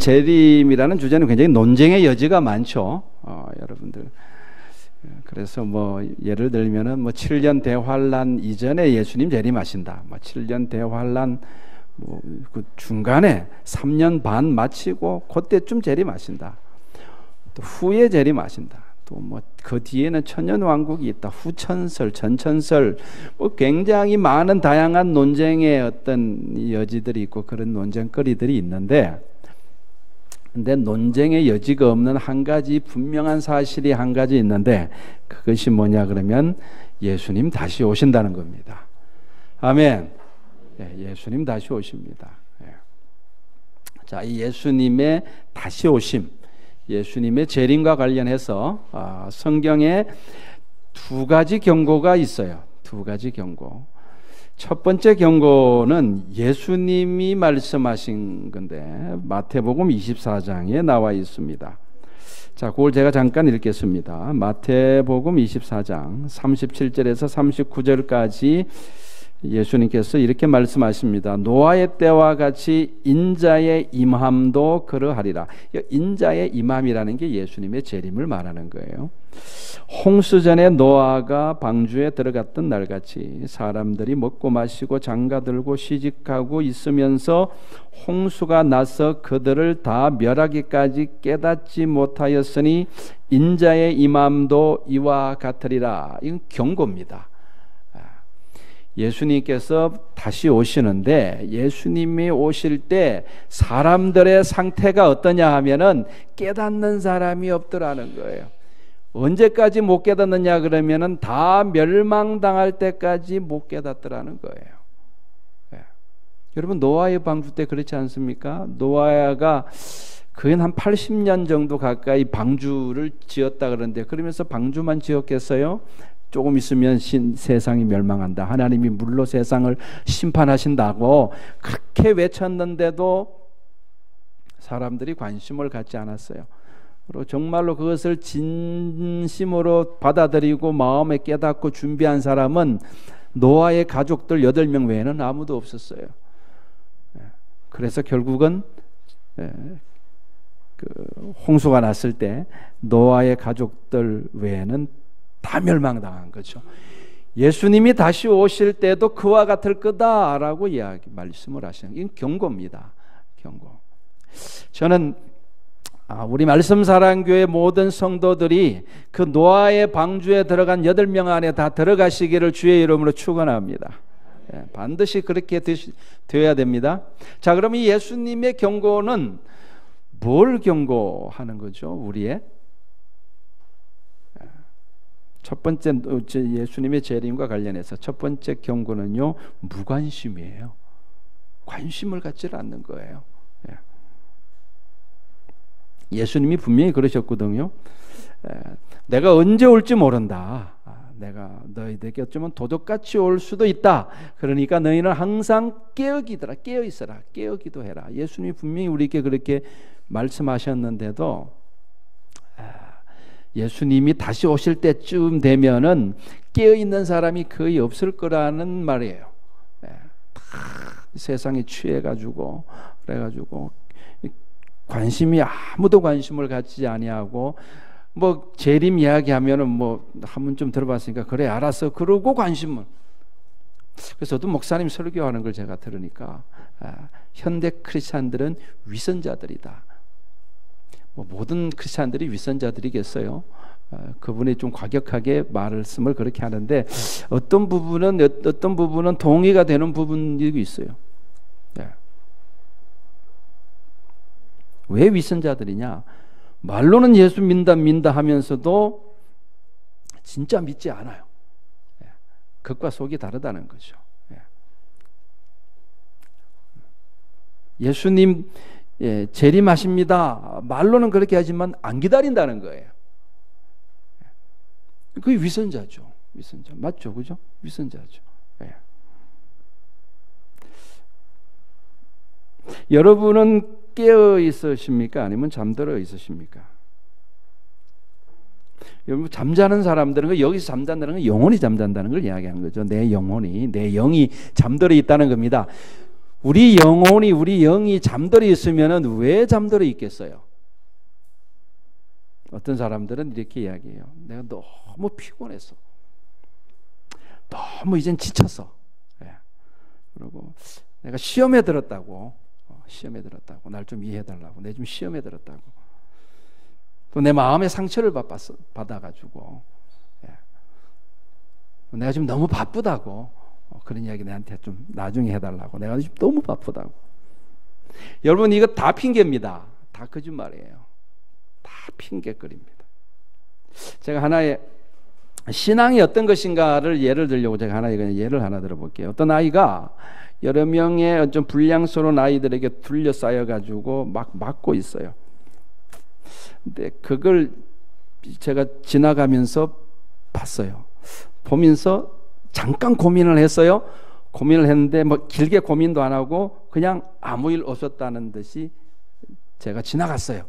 재림이라는 주제는 굉장히 논쟁의 여지가 많죠. 여러분들. 그래서 뭐 예를 들면은 뭐 7년 대환란 이전에 예수님 재림하신다. 뭐 7년 대환란 뭐 그 중간에 3년 반 마치고 그때쯤 재림하신다. 또 후에 재림하신다. 또 뭐 그 뒤에는 천년왕국이 있다. 후천설, 전천설, 뭐 굉장히 많은 다양한 논쟁의 어떤 여지들이 있고 그런 논쟁거리들이 있는데, 근데 논쟁의 여지가 없는 한 가지 분명한 사실이 한 가지 있는데, 그것이 뭐냐 그러면 예수님 다시 오신다는 겁니다. 아멘. 예수님 다시 오십니다. 자, 이 예수님의 다시 오심, 예수님의 재림과 관련해서 성경에 두 가지 경고가 있어요. 두 가지 경고. 첫 번째 경고는 예수님이 말씀하신 건데 마태복음 24장에 나와 있습니다. 자, 그걸 제가 잠깐 읽겠습니다. 마태복음 24장 37절에서 39절까지 예수님께서 이렇게 말씀하십니다. 노아의 때와 같이 인자의 임함도 그러하리라. 인자의 임함이라는 게 예수님의 재림을 말하는 거예요. 홍수전에 노아가 방주에 들어갔던 날같이 사람들이 먹고 마시고 장가들고 시집가고 있으면서 홍수가 나서 그들을 다 멸하기까지 깨닫지 못하였으니 인자의 임함도 이와 같으리라. 이건 경고입니다. 예수님께서 다시 오시는데, 예수님이 오실 때 사람들의 상태가 어떠냐 하면은 깨닫는 사람이 없더라는 거예요. 언제까지 못 깨닫느냐 그러면은 다 멸망당할 때까지 못 깨닫더라는 거예요. 여러분, 노아의 방주 때 그렇지 않습니까? 노아가 거의 한 80년 정도 가까이 방주를 지었다 그러는데, 그러면서 방주만 지었겠어요? 조금 있으면 세상이 멸망한다, 하나님이 물로 세상을 심판하신다고 그렇게 외쳤는데도 사람들이 관심을 갖지 않았어요. 그리고 정말로 그것을 진심으로 받아들이고 마음에 깨닫고 준비한 사람은 노아의 가족들 8명 외에는 아무도 없었어요. 그래서 결국은 홍수가 났을 때 노아의 가족들 외에는 다 멸망당한 거죠. 예수님이 다시 오실 때도 그와 같을 거다라고 말씀을 하시는, 이건 경고입니다. 경고. 저는 우리 말씀사랑교회 모든 성도들이 그 노아의 방주에 들어간 8명 안에 다 들어가시기를 주의 이름으로 축원합니다. 반드시 그렇게 되어야 됩니다. 자, 그럼 이 예수님의 경고는 뭘 경고하는 거죠? 우리의 첫 번째, 예수님의 재림과 관련해서 첫 번째 경고는요, 무관심이에요. 관심을 갖지 않는 거예요. 예수님이 분명히 그러셨거든요. 내가 언제 올지 모른다. 내가 너희들에게 어쩌면 도둑같이 올 수도 있다. 그러니까 너희는 항상 깨어기더라, 깨어있어라, 깨어기도해라. 예수님이 분명히 우리에게 그렇게 말씀하셨는데도 예수님이 다시 오실 때쯤 되면은 깨어있는 사람이 거의 없을 거라는 말이에요. 세상에 취해가지고 그래가지고 관심이, 아무도 관심을 갖지 아니하고, 뭐 재림 이야기하면은 뭐 한 번쯤 들어봤으니까 그래 알았어 그러고 관심을. 그래서 저도 목사님 설교하는 걸 제가 들으니까 현대 크리스찬들은 위선자들이다. 뭐 모든 크리스찬들이 위선자들이겠어요. 그분이 좀 과격하게 말씀을 그렇게 하는데 어떤 부분은 동의가 되는 부분이 있어요. 왜 위선자들이냐? 말로는 예수 민다 하면서도 진짜 믿지 않아요. 겉과 속이 다르다는 거죠. 예수님 재림하십니다. 말로는 그렇게 하지만 안 기다린다는 거예요. 그게 위선자죠. 위선자. 맞죠? 그죠? 위선자죠. 여러분은 깨어 있으십니까? 아니면 잠들어 있으십니까? 여러분, 잠자는 사람들은, 여기서 잠잔다는 건 영혼이 잠잔다는 걸 이야기하는 거죠. 내 영혼이, 내 영이 잠들어 있다는 겁니다. 우리 영혼이, 우리 영이 잠들어 있으면 왜 잠들어 있겠어요? 어떤 사람들은 이렇게 이야기해요. 내가 너무 피곤했어. 너무 이젠 지쳤어. 예. 그리고 내가 시험에 들었다고. 시험에 들었다고. 날 좀 이해해달라고. 내 좀 시험에 들었다고. 또 내 마음의 상처를 받아가지고. 예. 내가 지금 너무 바쁘다고. 그런 이야기 내한테 좀 나중에 해달라고. 내가 지금 너무 바쁘다고. 여러분, 이거 다 핑계입니다. 다 거짓말이에요. 다 핑계거리입니다. 제가 하나의 신앙이 어떤 것인가를 예를 들려고 제가 하나의 예를 하나 들어볼게요. 어떤 아이가 여러 명의 좀 불량스러운 아이들에게 둘러싸여가지고 막 맞고 있어요. 근데 그걸 제가 지나가면서 봤어요. 보면서 잠깐 고민을 했어요. 고민을 했는데 뭐 길게 고민도 안 하고 그냥 아무 일 없었다는 듯이 제가 지나갔어요.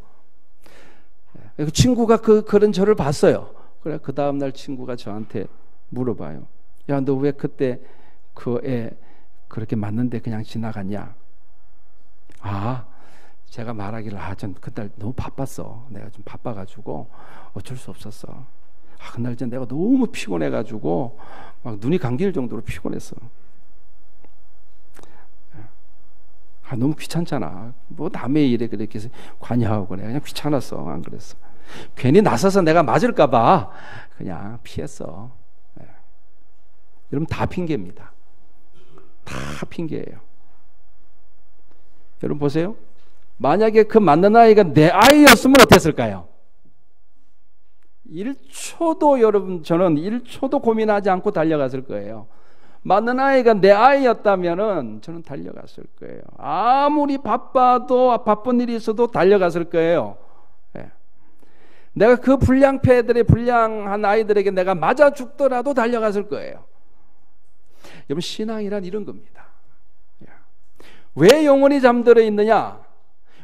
그 친구가 그런 저를 봤어요. 그래, 그 다음날 친구가 저한테 물어봐요. 야, 너 왜 그때 그 애 그렇게 맞는데 그냥 지나갔냐? 아, 제가 말하기를, 전 그날 너무 바빴어. 내가 좀 바빠가지고 어쩔 수 없었어. 그날 이제 내가 너무 피곤해가지고 막 눈이 감길 정도로 피곤했어. 너무 귀찮잖아. 뭐 남의 일에 그렇게 관여하고 그냥 귀찮았어. 안 그랬어. 괜히 나서서 내가 맞을까봐 그냥 피했어. 네. 여러분, 다 핑계입니다. 다 핑계예요. 여러분 보세요. 만약에 그 맞는 아이가 내 아이였으면 어땠을까요? 1초도 여러분, 저는 1초도 고민하지 않고 달려갔을 거예요. 맞는 아이가 내 아이였다면은 저는 달려갔을 거예요. 아무리 바빠도, 바쁜 일이 있어도 달려갔을 거예요. 네. 내가 그 불량패들의 불량한 아이들에게 내가 맞아 죽더라도 달려갔을 거예요. 여러분, 신앙이란 이런 겁니다. 왜 영혼이 잠들어 있느냐?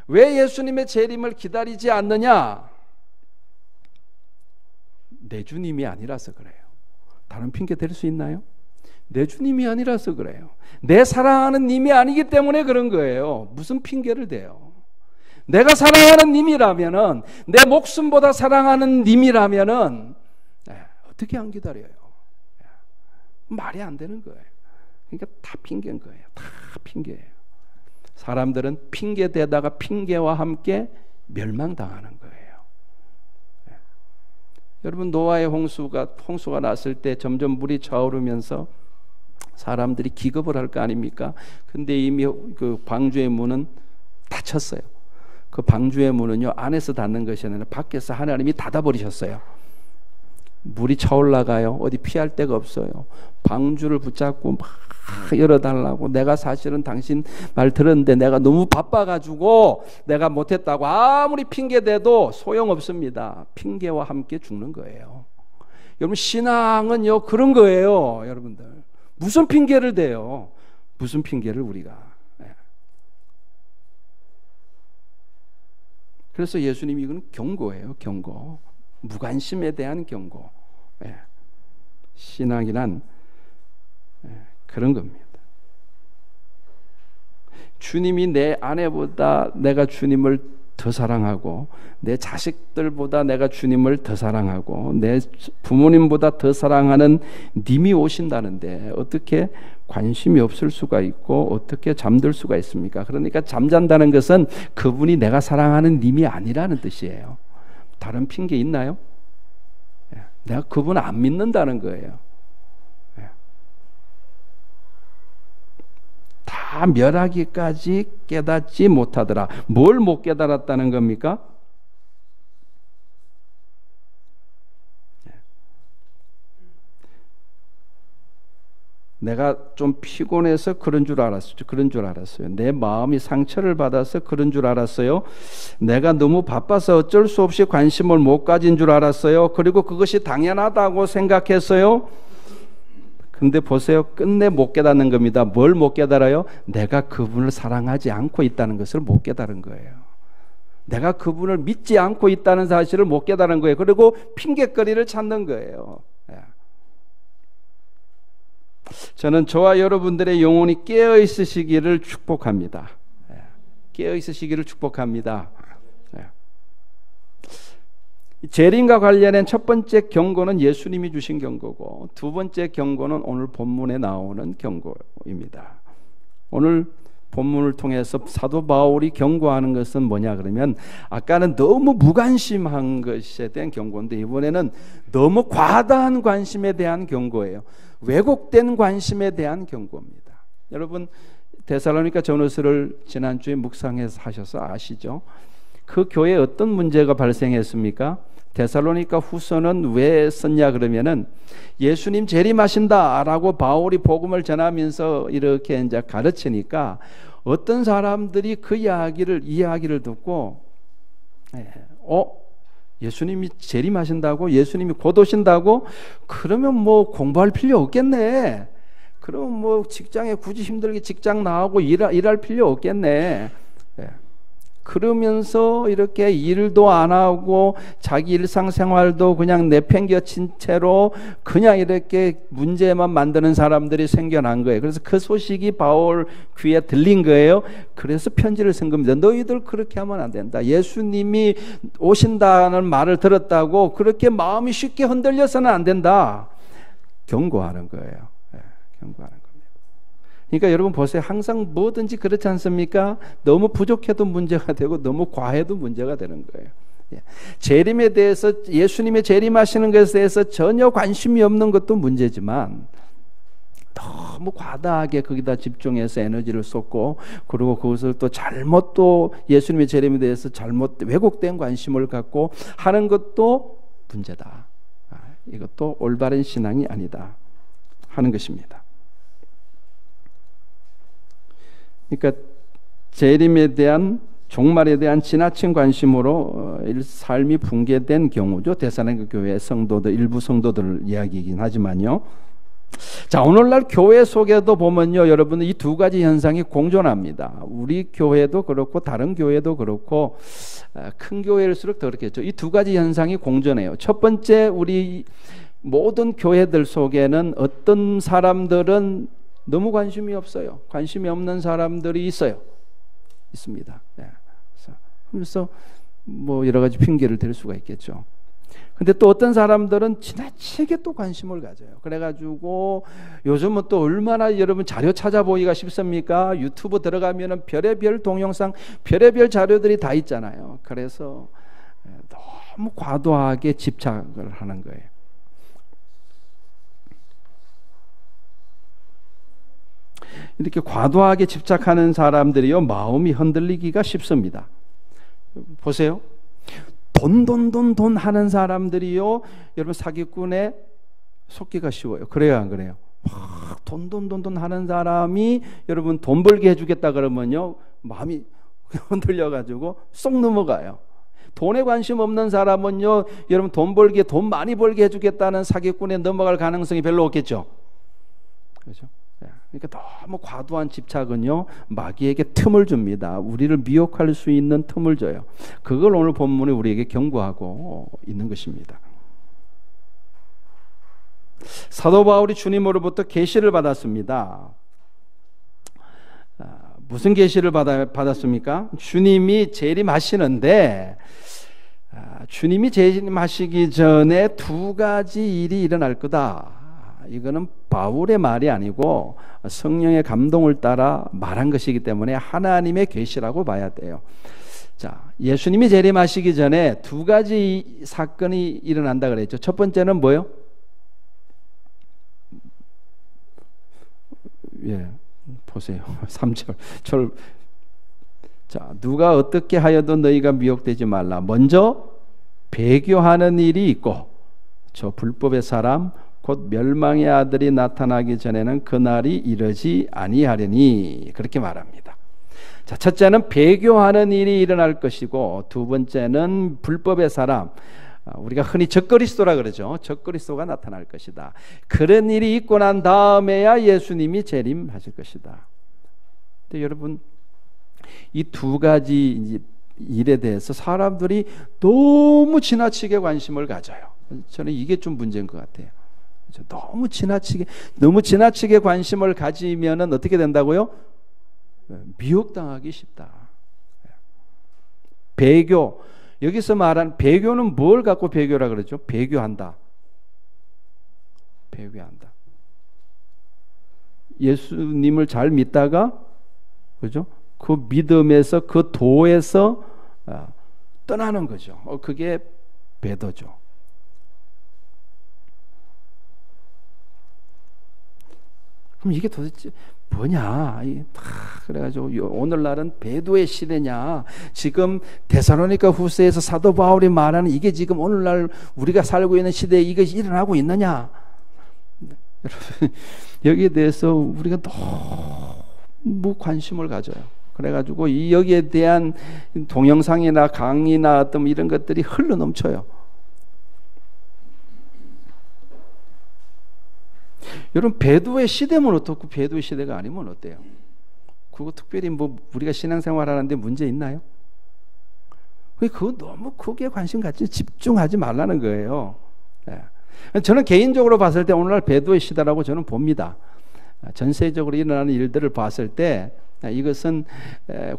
왜 예수님의 재림을 기다리지 않느냐? 내 주님이 아니라서 그래요. 다른 핑계 댈 수 있나요? 내 주님이 아니라서 그래요. 내 사랑하는 님이 아니기 때문에 그런 거예요. 무슨 핑계를 대요? 내가 사랑하는 님이라면은, 내 목숨보다 사랑하는 님이라면은 어떻게 안 기다려요? 말이 안 되는 거예요. 그러니까 다 핑계인 거예요. 다 핑계예요. 사람들은 핑계 대다가 핑계와 함께 멸망당하는 거예요. 여러분, 노아의 홍수가 났을 때 점점 물이 차오르면서 사람들이 기겁을 할 거 아닙니까? 근데 이미 그 방주의 문은 닫혔어요. 그 방주의 문은요, 안에서 닫는 것이 아니라 밖에서 하나님이 닫아버리셨어요. 물이 차올라가요. 어디 피할 데가 없어요. 방주를 붙잡고 막 열어달라고. 내가 사실은 당신 말 들었는데 내가 너무 바빠가지고 내가 못했다고 아무리 핑계대도 소용없습니다. 핑계와 함께 죽는 거예요. 여러분, 신앙은요 그런 거예요. 여러분들, 무슨 핑계를 대요? 무슨 핑계를 우리가. 그래서 예수님이 이건 경고예요. 경고. 무관심에 대한 경고. 신앙이란 그런 겁니다. 주님이 내 아내보다 내가 주님을 더 사랑하고, 내 자식들보다 내가 주님을 더 사랑하고, 내 부모님보다 더 사랑하는 님이 오신다는데 어떻게 관심이 없을 수가 있고 어떻게 잠들 수가 있습니까? 그러니까 잠잔다는 것은 그분이 내가 사랑하는 님이 아니라는 뜻이에요. 다른 핑계 있나요? 내가 그분 안 믿는다는 거예요. 다 멸하기까지 깨닫지 못하더라. 뭘 못 깨달았다는 겁니까? 내가 좀 피곤해서 그런 줄 알았어요. 내 마음이 상처를 받아서 그런 줄 알았어요. 내가 너무 바빠서 어쩔 수 없이 관심을 못 가진 줄 알았어요. 그리고 그것이 당연하다고 생각했어요. 근데 보세요, 끝내 못 깨닫는 겁니다. 뭘 못 깨달아요? 내가 그분을 사랑하지 않고 있다는 것을 못 깨달은 거예요. 내가 그분을 믿지 않고 있다는 사실을 못 깨달은 거예요. 그리고 핑계거리를 찾는 거예요. 저는 저와 여러분들의 영혼이 깨어 있으시기를 축복합니다. 깨어 있으시기를 축복합니다. 재림과 관련된 첫 번째 경고는 예수님이 주신 경고고, 두 번째 경고는 오늘 본문에 나오는 경고입니다. 오늘 본문을 통해서 사도 바울이 경고하는 것은 뭐냐 그러면, 아까는 너무 무관심한 것에 대한 경고인데 이번에는 너무 과다한 관심에 대한 경고예요. 왜곡된 관심에 대한 경고입니다. 여러분, 데살로니가 전후서를 지난주에 묵상해서 하셔서 아시죠? 그 교회에 어떤 문제가 발생했습니까? 데살로니가 후서는 왜 썼냐 그러면은 예수님 재림하신다라고 바울이 복음을 전하면서 이렇게 이제 가르치니까 어떤 사람들이 그 이야기를 듣고 예수님이 재림하신다고, 예수님이 곧 오신다고, 그러면 뭐 공부할 필요 없겠네. 그럼 뭐 직장에 굳이 힘들게 직장 나가고 일할 필요 없겠네. 그러면서 이렇게 일도 안 하고 자기 일상생활도 그냥 내팽겨친 채로 그냥 이렇게 문제만 만드는 사람들이 생겨난 거예요. 그래서 그 소식이 바울 귀에 들린 거예요. 그래서 편지를 쓴 겁니다. 너희들 그렇게 하면 안 된다. 예수님이 오신다는 말을 들었다고 그렇게 마음이 쉽게 흔들려서는 안 된다. 경고하는 거예요. 경고하는 겁니다. 그러니까 여러분 보세요. 항상 뭐든지 그렇지 않습니까? 너무 부족해도 문제가 되고 너무 과해도 문제가 되는 거예요. 재림에 대해서, 예수님의 재림하시는 것에 대해서 전혀 관심이 없는 것도 문제지만 너무 과다하게 거기다 집중해서 에너지를 쏟고, 그리고 그것을 또 잘못, 또 예수님의 재림에 대해서 잘못 왜곡된 관심을 갖고 하는 것도 문제다. 이것도 올바른 신앙이 아니다 하는 것입니다. 그러니까 재림에 대한, 종말에 대한 지나친 관심으로 삶이 붕괴된 경우죠. 데살로니가 교회 성도들, 일부 성도들 이야기이긴 하지만요. 자, 오늘날 교회 속에도 보면요, 여러분, 이 두 가지 현상이 공존합니다. 우리 교회도 그렇고 다른 교회도 그렇고, 큰 교회일수록 더 그렇겠죠. 이 두 가지 현상이 공존해요. 첫 번째, 우리 모든 교회들 속에는 어떤 사람들은 너무 관심이 없어요. 관심이 없는 사람들이 있습니다. 그래서 뭐 여러 가지 핑계를 댈 수가 있겠죠. 근데 또 어떤 사람들은 지나치게 또 관심을 가져요. 그래가지고 요즘은 또 얼마나 여러분 자료 찾아보기가 쉽습니까? 유튜브 들어가면은 별의별 동영상, 별의별 자료들이 다 있잖아요. 그래서 너무 과도하게 집착을 하는 거예요. 이렇게 과도하게 집착하는 사람들이요, 마음이 흔들리기가 쉽습니다. 보세요. 돈 하는 사람들이요, 여러분 사기꾼에 속기가 쉬워요. 그래요, 안 그래요? 막 돈 하는 사람이 여러분 돈 벌게 해주겠다 그러면요, 마음이 흔들려가지고 쏙 넘어가요. 돈에 관심 없는 사람은요, 여러분 돈 많이 벌게 해주겠다는 사기꾼에 넘어갈 가능성이 별로 없겠죠. 그렇죠? 그러니까 너무 과도한 집착은요, 마귀에게 틈을 줍니다. 우리를 미혹할 수 있는 틈을 줘요. 그걸 오늘 본문에 우리에게 경고하고 있는 것입니다. 사도 바울이 주님으로부터 계시를 받았습니다. 무슨 계시를 받았습니까? 주님이 재림하시는데, 주님이 재림하시기 전에 두 가지 일이 일어날 거다. 이거는 바울의 말이 아니고 성령의 감동을 따라 말한 것이기 때문에 하나님의 계시라고 봐야 돼요. 자, 예수님이 재림하시기 전에 두 가지 사건이 일어난다 그랬죠. 첫 번째는 뭐요? 보세요. 3절. 자, 누가 어떻게 하여도 너희가 미혹되지 말라. 먼저 배교하는 일이 있고, 저 불법의 사람 곧 멸망의 아들이 나타나기 전에는 그날이 이르지 아니하려니, 그렇게 말합니다. 자, 첫째는 배교하는 일이 일어날 것이고, 두 번째는 불법의 사람, 우리가 흔히 적그리스도라 그러죠. 적그리스도가 나타날 것이다. 그런 일이 있고 난 다음에야 예수님이 재림하실 것이다. 근데 여러분, 이 두 가지 일에 대해서 사람들이 너무 지나치게 관심을 가져요. 저는 이게 좀 문제인 것 같아요. 너무 지나치게 관심을 가지면은 어떻게 된다고요? 미혹당하기 쉽다. 배교, 여기서 말한 배교는 뭘 갖고 배교라 그러죠? 배교한다. 배교한다. 예수님을 잘 믿다가, 그죠? 그 믿음에서, 그 도에서 떠나는 거죠. 그게 배도죠. 그럼 이게 도대체 뭐냐? 그래가지고 오늘날은 배도의 시대냐? 지금 데살로니가 후서에서 사도 바울이 말하는 이게 지금 오늘날 우리가 살고 있는 시대에 이것이 일어나고 있느냐? 여러분, 여기에 대해서 우리가 너무 관심을 가져요. 그래가지고 여기에 대한 동영상이나 강의나 어떤 이런 것들이 흘러 넘쳐요. 여러분, 배도의 시대면 어떻고 배도의 시대가 아니면 어때요? 그거 특별히 뭐 우리가 신앙생활 하는데 문제 있나요? 그거 너무 크게 관심 갖지 집중하지 말라는 거예요. 네. 저는 개인적으로 봤을 때 오늘날 배도의 시대라고 저는 봅니다. 전세적으로 일어나는 일들을 봤을 때 이것은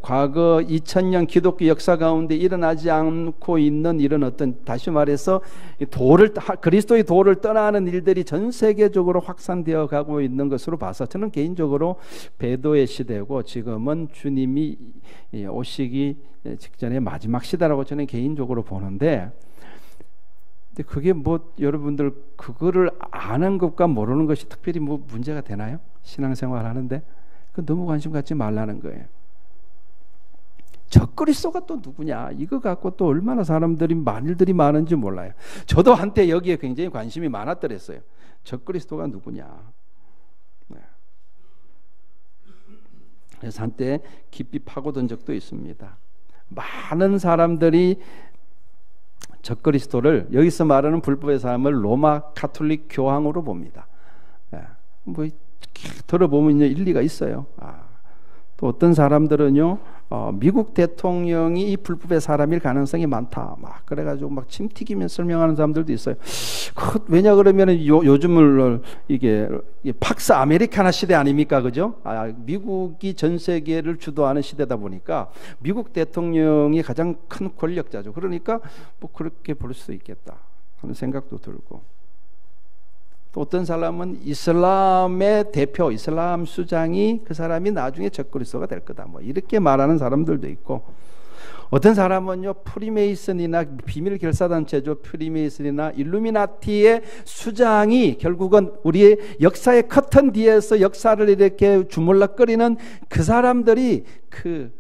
과거 2000년 기독교 역사 가운데 일어나지 않고 있는 이런 어떤, 다시 말해서 그리스도의 도를 떠나는 일들이 전 세계적으로 확산되어 가고 있는 것으로 봐서 저는 개인적으로 배도의 시대고 지금은 주님이 오시기 직전의 마지막 시대라고 저는 개인적으로 보는데, 근데 그게 뭐 여러분들 그거를 아는 것과 모르는 것이 특별히 뭐 문제가 되나요? 신앙생활 하는데 그 너무 관심 갖지 말라는 거예요. 적그리스도가 또 누구냐? 이거 갖고 또 얼마나 만일들이 많은지 몰라요. 저도 한때 여기에 굉장히 관심이 많았더랬어요. 적그리스도가 누구냐? 네. 그래서 한때 깊이 파고든 적도 있습니다. 많은 사람들이 적그리스도를, 여기서 말하는 불법의 삶을 로마 가톨릭 교황으로 봅니다. 뭐 들어보면 일리가 있어요. 또 어떤 사람들은요, 미국 대통령이 이 불법의 사람일 가능성이 많다. 막 그래가지고 막 침 튀기면서 설명하는 사람들도 있어요. 왜냐 그러면은 요즘을 이게 팍스 아메리카나 시대 아닙니까, 그죠? 미국이 전 세계를 주도하는 시대다 보니까 미국 대통령이 가장 큰 권력자죠. 그러니까 뭐 그렇게 볼 수 있겠다 하는 생각도 들고. 또 어떤 사람은 이슬람의 대표, 이슬람 수장이 그 사람이 나중에 적그리스도가 될 거다. 뭐 이렇게 말하는 사람들도 있고, 어떤 사람은요, 프리메이슨이나 비밀 결사단체죠, 프리메이슨이나 일루미나티의 수장이 결국은 우리의 역사의 커튼 뒤에서 역사를 이렇게 주물럭거리는 그 사람들이 그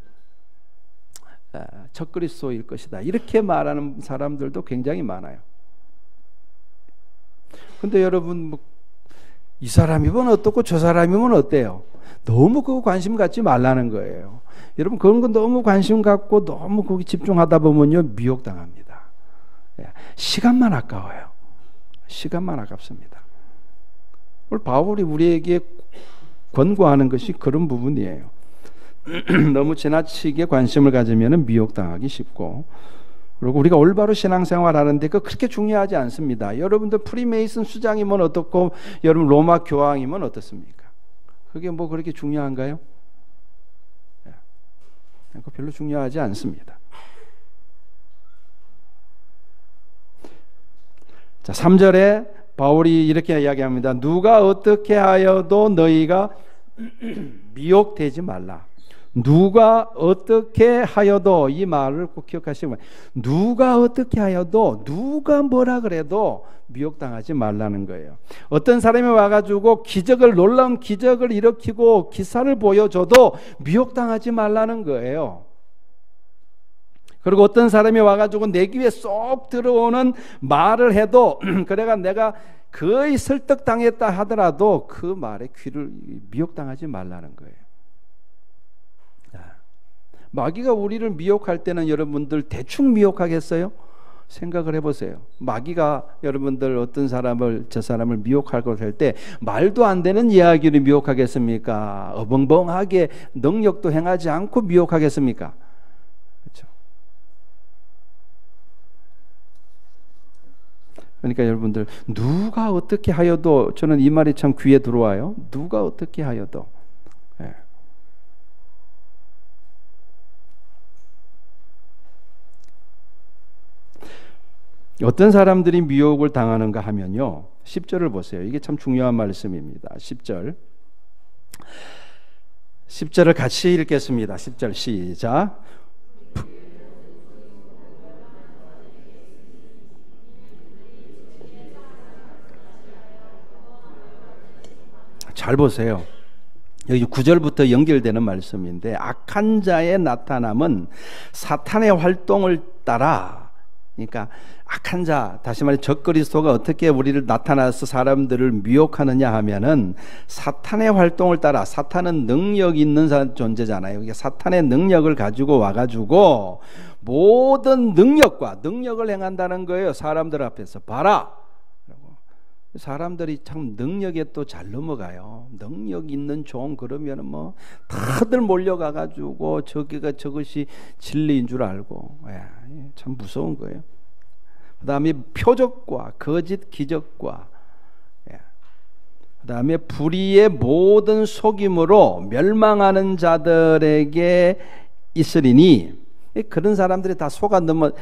적그리스도일 것이다. 이렇게 말하는 사람들도 굉장히 많아요. 근데 여러분, 이 사람이면 어떻고 저 사람이면 어때요? 너무 그거 관심 갖지 말라는 거예요. 여러분, 그런 거 너무 관심 갖고 너무 거기 집중하다 보면요, 미혹당합니다. 시간만 아까워요. 시간만 아깝습니다. 오늘 바울이 우리에게 권고하는 것이 그런 부분이에요. 너무 지나치게 관심을 가지면 미혹당하기 쉽고, 그리고 우리가 올바로 신앙생활 하는데 그거 그렇게 중요하지 않습니다. 여러분들 프리메이슨 수장이면 어떻고 여러분 로마 교황이면 어떻습니까? 그게 뭐 그렇게 중요한가요? 그거 별로 중요하지 않습니다. 자, 3절에 바울이 이렇게 이야기합니다. 누가 어떻게 하여도 너희가 미혹되지 말라. 누가 어떻게 하여도, 이 말을 꼭 기억하시면, 누가 어떻게 하여도, 누가 뭐라 그래도 미혹당하지 말라는 거예요. 어떤 사람이 와가지고 놀라운 기적을 일으키고 기사를 보여줘도 미혹당하지 말라는 거예요. 그리고 어떤 사람이 와가지고 내 귀에 쏙 들어오는 말을 해도 그래가 내가 거의 설득당했다 하더라도 그 말에 귀를 미혹당하지 말라는 거예요. 마귀가 우리를 미혹할 때는 여러분들 대충 미혹하겠어요? 생각을 해보세요. 마귀가 여러분들 어떤 사람을, 저 사람을 미혹할 것 할 때 말도 안 되는 이야기를 미혹하겠습니까? 어벙벙하게 능력도 행하지 않고 미혹하겠습니까? 그렇죠? 그러니까 여러분들, 누가 어떻게 하여도, 저는 이 말이 참 귀에 들어와요. 누가 어떻게 하여도. 예. 어떤 사람들이 미혹을 당하는가 하면요, 10절을 보세요. 이게 참 중요한 말씀입니다. 10절을 같이 읽겠습니다. 10절 시작. 잘 보세요. 여기 9절부터 연결되는 말씀인데, 악한 자의 나타남은 사탄의 활동을 따라, 그러니까 악한 자, 다시 말해 적그리스도가 어떻게 우리를 나타나서 사람들을 미혹하느냐 하면은 사탄의 활동을 따라, 사탄은 능력 있는 존재잖아요. 그러니까 사탄의 능력을 가지고 와가지고 모든 능력을 행한다는 거예요. 사람들 앞에서 봐라. 사람들이 참 능력에 또 잘 넘어가요. 능력 있는 종 그러면은 뭐 다들 몰려가가지고 저것이 진리인 줄 알고, 참 무서운 거예요. 그 다음에 표적과 거짓 기적과, 그 다음에 불의의 모든 속임으로 멸망하는 자들에게 있으리니, 그런 사람들이 다 속아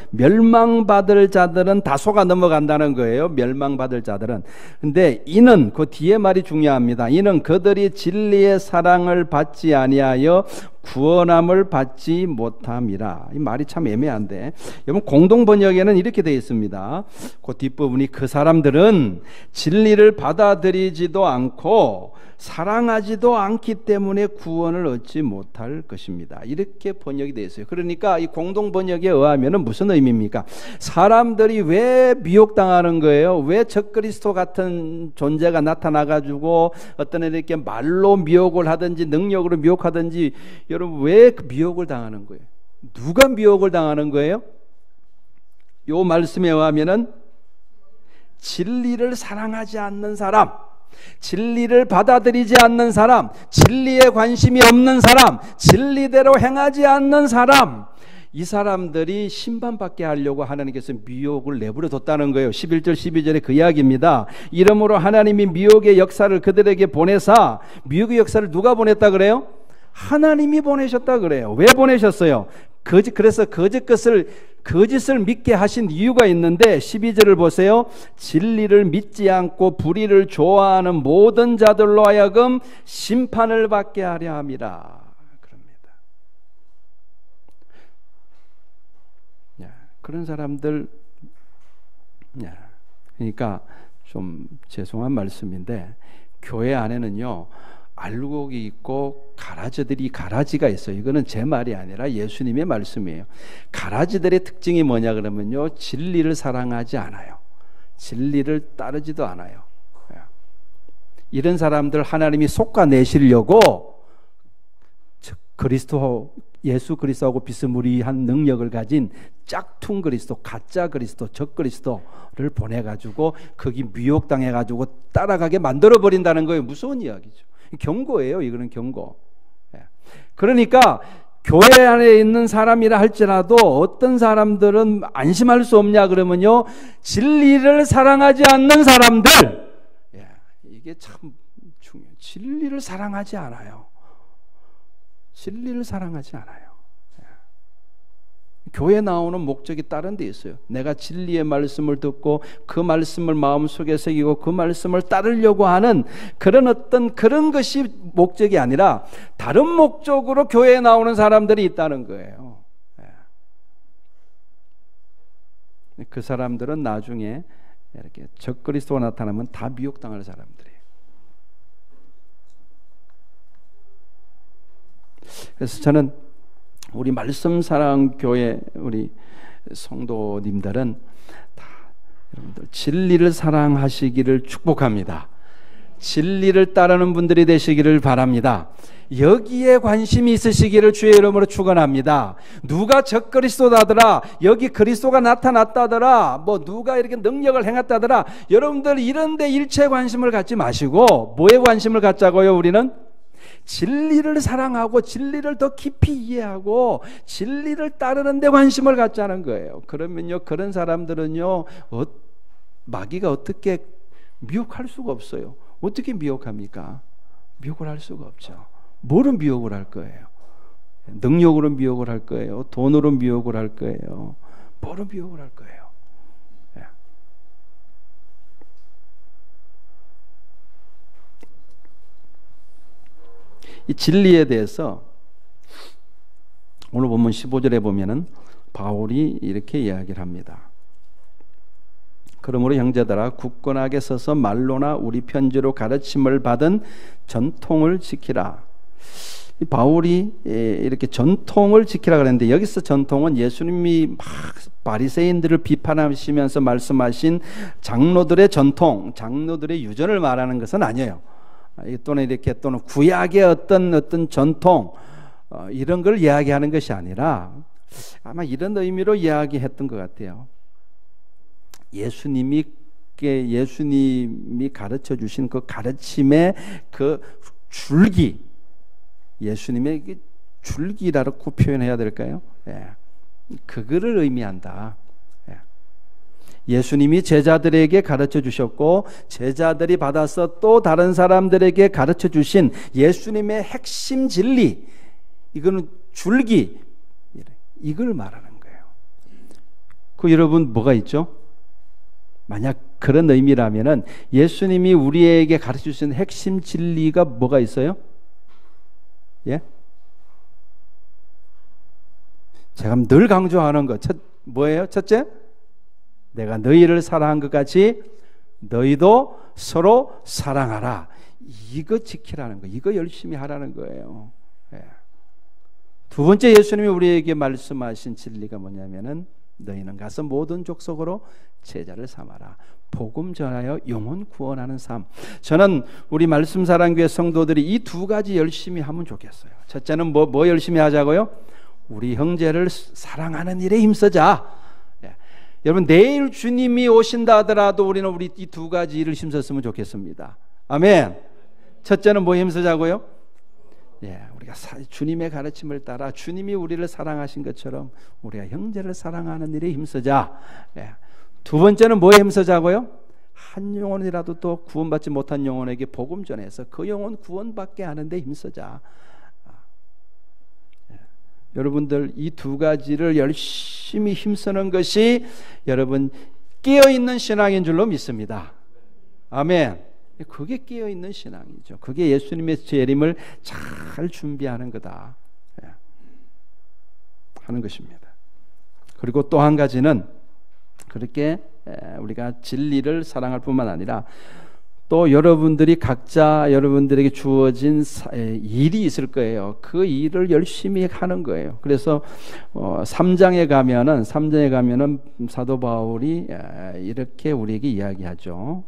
멸망받을 자들은 다 속아 넘어간다는 거예요. 멸망받을 자들은. 근데 이는, 그 뒤에 말이 중요합니다. 이는 그들이 진리의 사랑을 받지 아니하여 구원함을 받지 못함이라. 이 말이 참 애매한데, 여러분 공동 번역에는 이렇게 되어 있습니다. 그 뒷부분이, 그 사람들은 진리를 받아들이지도 않고 사랑하지도 않기 때문에 구원을 얻지 못할 것입니다. 이렇게 번역이 되어 있어요. 그러니까 이 공동 번역에 의하면 무슨 의미입니까? 사람들이 왜 미혹당하는 거예요? 왜 적그리스도 같은 존재가 나타나가지고 어떤 이렇게 말로 미혹을 하든지 능력으로 미혹하든지, 여러분 왜 그 미혹을 당하는 거예요? 누가 미혹을 당하는 거예요? 요 말씀에 의하면은 진리를 사랑하지 않는 사람, 진리를 받아들이지 않는 사람, 진리에 관심이 없는 사람, 진리대로 행하지 않는 사람, 이 사람들이 심판받게 하려고 하나님께서 미혹을 내버려 뒀다는 거예요. 11절 12절에 그 이야기입니다. 이러므로 하나님이 미혹의 역사를 그들에게 보내사, 미혹의 역사를 누가 보냈다 그래요? 하나님이 보내셨다 그래요. 왜 보내셨어요? 그래서 거짓을 믿게 하신 이유가 있는데, 12절을 보세요. 진리를 믿지 않고 불의를 좋아하는 모든 자들로 하여금 심판을 받게 하려 함이라 그럽니다. 그런 사람들, 그러니까 좀 죄송한 말씀인데, 교회 안에는요 알곡이 있고 가라지가 있어요. 이거는 제 말이 아니라 예수님의 말씀이에요. 가라지들의 특징이 뭐냐 그러면요, 진리를 사랑하지 않아요. 진리를 따르지도 않아요. 이런 사람들 하나님이 솎아내시려고 예수 그리스도하고 비스무리한 능력을 가진 짝퉁 그리스도, 가짜 그리스도, 적 그리스도를 보내가지고 거기 미혹당해가지고 따라가게 만들어버린다는 거예요. 무서운 이야기죠. 경고예요. 이거는 경고. 그러니까 교회 안에 있는 사람이라 할지라도 어떤 사람들은 안심할 수 없냐 그러면요, 진리를 사랑하지 않는 사람들, 이게 참 중요해요. 진리를 사랑하지 않아요. 진리를 사랑하지 않아요. 교회 나오는 목적이 다른 데 있어요. 내가 진리의 말씀을 듣고 그 말씀을 마음속에 새기고 그 말씀을 따르려고 하는 그런 것이 목적이 아니라 다른 목적으로 교회에 나오는 사람들이 있다는 거예요. 그 사람들은 나중에 이렇게 적그리스도가 나타나면 다 미혹당할 사람들이에요. 그래서 저는 우리 말씀사랑교회 우리 성도님들은 다 여러분들 진리를 사랑하시기를 축복합니다. 진리를 따르는 분들이 되시기를 바랍니다. 여기에 관심이 있으시기를 주의 이름으로 축원합니다. 누가 적그리스도다더라, 여기 그리스도가 나타났다더라, 뭐 누가 이렇게 능력을 행했다더라, 여러분들 이런 데 일체 관심을 갖지 마시고 뭐에 관심을 갖자고요? 우리는 진리를 사랑하고 진리를 더 깊이 이해하고 진리를 따르는 데 관심을 갖자는 거예요. 그러면요, 그런 사람들은요 마귀가 어떻게 미혹할 수가 없어요. 어떻게 미혹합니까? 미혹을 할 수가 없죠. 뭐로 미혹을 할 거예요? 능력으로 미혹을 할 거예요? 돈으로 미혹을 할 거예요? 뭐로 미혹을 할 거예요? 예. 이 진리에 대해서 오늘 본문 15절에 보면은 바울이 이렇게 이야기를 합니다. 그러므로 형제들아 굳건하게 서서 말로나 우리 편지로 가르침을 받은 전통을 지키라. 바울이 이렇게 전통을 지키라 그랬는데 여기서 전통은 예수님이 막 바리새인들을 비판하시면서 말씀하신 장로들의 전통, 장로들의 유전을 말하는 것은 아니에요. 또는 이렇게 또는 구약의 어떤 전통 이런 걸 이야기하는 것이 아니라 아마 이런 의미로 이야기했던 것 같아요. 예수님이 가르쳐 주신 그 가르침의 그 줄기, 예수님의 줄기라고 표현해야 될까요? 예. 그거를 의미한다. 예. 예수님이 제자들에게 가르쳐 주셨고 제자들이 받아서 또 다른 사람들에게 가르쳐 주신 예수님의 핵심 진리, 이거는 줄기, 이걸 말하는 거예요. 그 여러분 뭐가 있죠? 만약 그런 의미라면은 예수님이 우리에게 가르쳐 주신 핵심 진리가 뭐가 있어요? 예? 제가 늘 강조하는 것 뭐예요? 첫째, 내가 너희를 사랑한 것 같이 너희도 서로 사랑하라. 이거 지키라는 거, 이거 열심히 하라는 거예요. 예. 두 번째, 예수님이 우리에게 말씀하신 진리가 뭐냐면은 너희는 가서 모든 족속으로 제자를 삼아라. 복음 전하여 영혼 구원하는 삶. 저는 우리 말씀사랑교회 성도들이 이 두 가지 열심히 하면 좋겠어요. 첫째는 뭐 열심히 하자고요? 우리 형제를 사랑하는 일에 힘쓰자. 예. 여러분 내일 주님이 오신다 하더라도 우리는 이 두 가지 일을 힘썼으면 좋겠습니다. 아멘. 첫째는 뭐 힘쓰자고요? 예, 우리가 주님의 가르침을 따라 주님이 우리를 사랑하신 것처럼 우리가 형제를 사랑하는 일에 힘쓰자. 예. 두 번째는 뭐에 힘쓰자고요? 한 영혼이라도 또 구원받지 못한 영혼에게 복음 전해서 그 영혼 구원받게 하는 데 힘쓰자. 예. 여러분들 이 두 가지를 열심히 힘쓰는 것이 여러분 깨어있는 신앙인 줄로 믿습니다. 아멘. 그게 깨어있는 신앙이죠. 그게 예수님의 재림을 잘 준비하는 거다 하는 것입니다. 그리고 또 한 가지는 그렇게 우리가 진리를 사랑할 뿐만 아니라 또 여러분들이 각자 여러분들에게 주어진 일이 있을 거예요. 그 일을 열심히 하는 거예요. 그래서 3장에 가면은 사도 바울이 이렇게 우리에게 이야기하죠.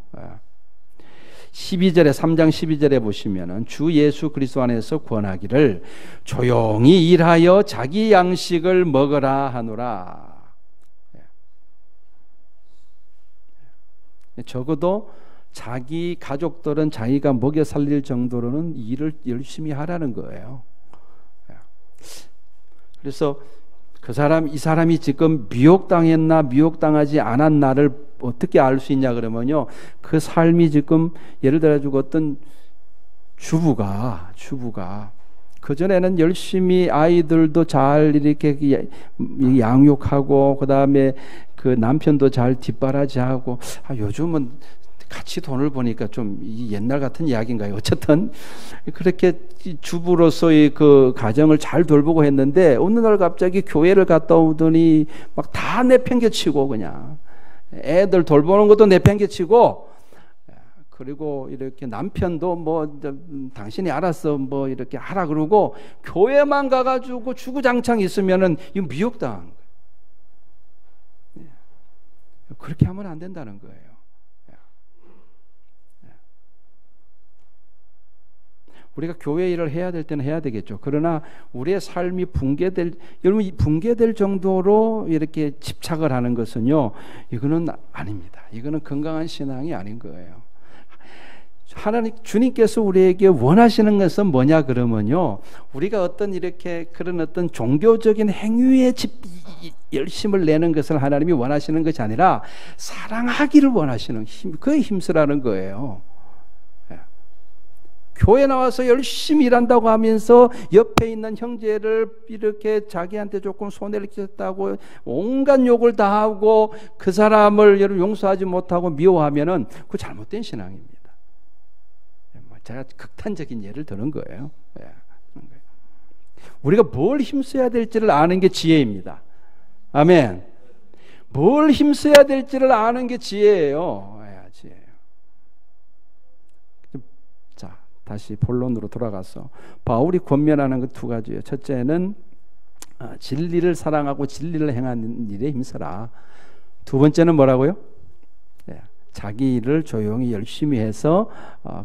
12절에 3장 12절에 보시면은 주 예수 그리스도 안에서 권하기를 조용히 일하여 자기 양식을 먹으라 하노라. 적어도 자기 가족들은 자기가 먹여 살릴 정도로는 일을 열심히 하라는 거예요. 그래서 이 사람이 지금 미혹당했나 미혹당하지 않았나를 어떻게 알 수 있냐 그러면요, 그 삶이 지금 예를 들어가지고 어떤 주부가 그전에는 열심히 아이들도 잘 이렇게 양육하고 그 다음에 그 남편도 잘 뒷바라지하고 요즘은 같이 돈을 보니까 좀 옛날 같은 이야기인가요? 어쨌든 그렇게 주부로서의 그 가정을 잘 돌보고 했는데 어느 날 갑자기 교회를 갔다 오더니 막 다 내팽개치고 그냥 애들 돌보는 것도 내팽개치고 그리고 이렇게 남편도 뭐 당신이 알아서 뭐 이렇게 하라 그러고 교회만 가가지고 주구장창 있으면은 이거 미혹당한 거예요. 그렇게 하면 안 된다는 거예요. 우리가 교회 일을 해야 될 때는 해야 되겠죠. 그러나 우리의 삶이 여러분 붕괴될 정도로 이렇게 집착을 하는 것은요, 이거는 아닙니다. 이거는 건강한 신앙이 아닌 거예요. 하나님 주님께서 우리에게 원하시는 것은 뭐냐 그러면요, 우리가 어떤 이렇게 그런 어떤 종교적인 행위에 열심을 내는 것을 하나님이 원하시는 것이 아니라 사랑하기를 원하시는 그에 힘쓰라는 거예요. 교회 나와서 열심히 일한다고 하면서 옆에 있는 형제를 이렇게 자기한테 조금 손해를 끼쳤다고 온갖 욕을 다 하고 그 사람을 용서하지 못하고 미워하면은 그 잘못된 신앙입니다. 제가 극단적인 예를 드는 거예요. 우리가 뭘 힘써야 될지를 아는 게 지혜입니다. 아멘. 뭘 힘써야 될지를 아는 게 지혜예요. 지혜예요. 자, 다시 본론으로 돌아가서 바울이 권면하는 그 두 가지예요. 첫째는 진리를 사랑하고 진리를 행하는 일에 힘써라. 두 번째는 뭐라고요? 자기 일을 조용히 열심히 해서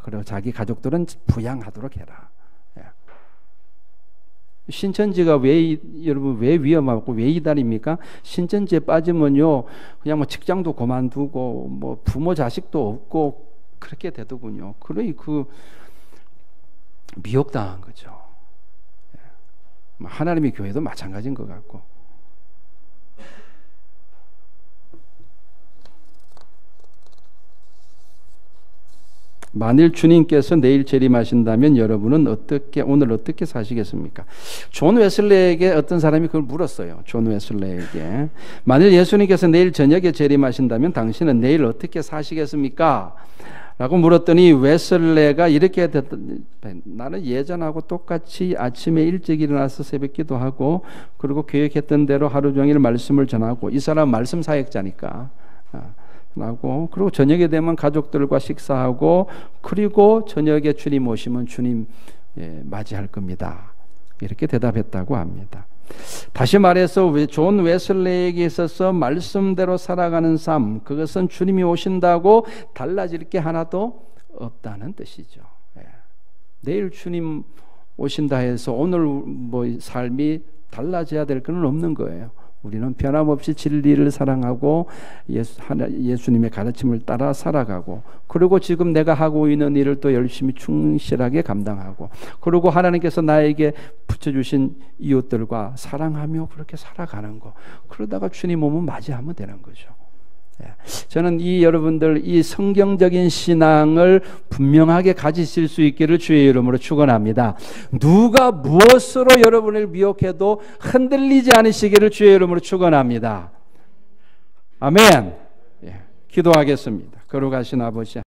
그리고 자기 가족들은 부양하도록 해라. 신천지가 여러분 왜 위험하고 왜 이달입니까? 신천지에 빠지면요, 그냥 뭐 직장도 그만두고 뭐 부모 자식도 없고 그렇게 되더군요. 그러니 그 미혹당한 거죠. 하나님의 교회도 마찬가지인 것 같고. 만일 주님께서 내일 재림하신다면 여러분은 오늘 어떻게 사시겠습니까? 존 웨슬레에게 어떤 사람이 그걸 물었어요. 존 웨슬레에게 만일 예수님께서 내일 저녁에 재림하신다면 당신은 내일 어떻게 사시겠습니까? 라고 물었더니 웨슬레가 이렇게 나는 예전하고 똑같이 아침에 일찍 일어나서 새벽 기도하고 그리고 계획했던 대로 하루 종일 말씀을 전하고, 이 사람 말씀 사역자니까 그리고 저녁에 되면 가족들과 식사하고 그리고 저녁에 주님 오시면 주님 맞이할 겁니다. 이렇게 대답했다고 합니다. 다시 말해서 존 웨슬레에게 있어서 말씀대로 살아가는 삶, 그것은 주님이 오신다고 달라질 게 하나도 없다는 뜻이죠. 내일 주님 오신다 해서 오늘 뭐 삶이 달라져야 될 건 없는 거예요. 우리는 변함없이 진리를 사랑하고 예수님의 가르침을 따라 살아가고, 그리고 지금 내가 하고 있는 일을 또 열심히 충실하게 감당하고, 그리고 하나님께서 나에게 붙여주신 이웃들과 사랑하며 그렇게 살아가는 거, 그러다가 주님 오면 맞이하면 되는 거죠. 저는 여러분들 이 성경적인 신앙을 분명하게 가지실 수 있기를 주의 이름으로 축원합니다. 누가 무엇으로 여러분을 미혹해도 흔들리지 않으시기를 주의 이름으로 축원합니다. 아멘. 기도하겠습니다. 거룩하신 아버지,